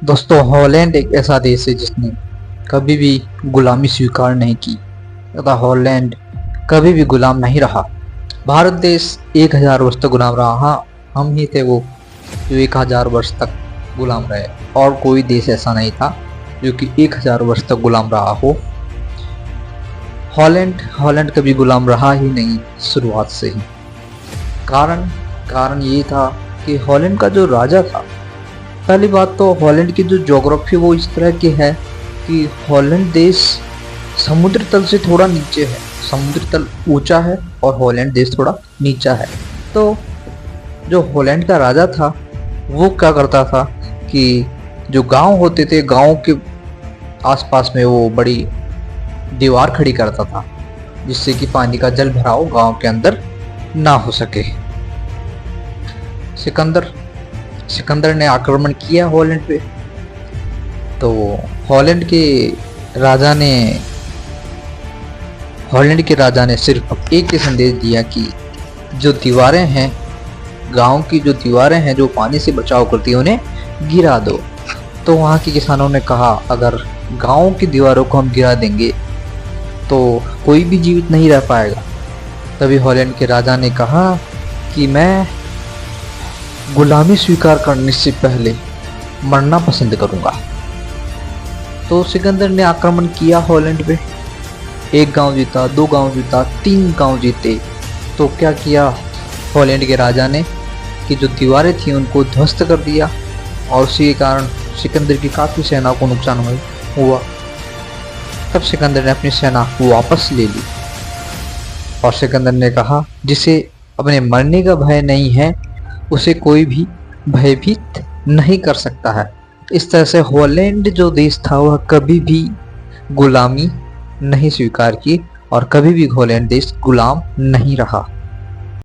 दोस्तों, हॉलैंड एक ऐसा देश है जिसने कभी भी गुलामी स्वीकार नहीं की तथा हॉलैंड कभी भी गुलाम नहीं रहा। भारत देश 1000 वर्ष तक गुलाम रहा। हाँ, हम ही थे वो जो 1000 वर्ष तक गुलाम रहे, और कोई देश ऐसा नहीं था जो कि 1000 वर्ष तक गुलाम रहा हो। हॉलैंड हॉलैंड कभी गुलाम रहा ही नहीं शुरुआत से ही। कारण कारण ये था कि हॉलैंड का जो राजा था, पहली बात तो हॉलैंड की जो ज्योग्राफी वो इस तरह की है कि हॉलैंड देश समुद्र तल से थोड़ा नीचे है। समुद्र तल ऊंचा है और हॉलैंड देश थोड़ा नीचा है। तो जो हॉलैंड का राजा था वो क्या करता था कि जो गांव होते थे, गांव के आसपास में वो बड़ी दीवार खड़ी करता था जिससे कि पानी का जल भराव गांव के अंदर ना हो सके। सिकंदर ने आक्रमण किया हॉलैंड पे। तो हॉलैंड के राजा ने सिर्फ एक ही संदेश दिया कि जो दीवारें हैं, गांव की जो दीवारें हैं जो पानी से बचाव करती है, उन्हें गिरा दो। तो वहाँ के किसानों ने कहा, अगर गांव की दीवारों को हम गिरा देंगे तो कोई भी जीवित नहीं रह पाएगा। तभी हॉलैंड के राजा ने कहा कि मैं गुलामी स्वीकार करने से पहले मरना पसंद करूंगा। तो सिकंदर ने आक्रमण किया हॉलैंड पे। 1 गांव जीता, 2 गांव जीता, 3 गांव जीते। तो क्या किया हॉलैंड के राजा ने कि जो दीवारें थी उनको ध्वस्त कर दिया, और उसी के कारण सिकंदर की काफ़ी सेना को नुकसान हुआ। तब सिकंदर ने अपनी सेना वापस ले ली और सिकंदर ने कहा, जिसे अपने मरने का भय नहीं है उसे कोई भी भयभीत नहीं कर सकता है। इस तरह से हॉलैंड जो देश था वह कभी भी गुलामी नहीं स्वीकार की और कभी भी हॉलैंड देश गुलाम नहीं रहा।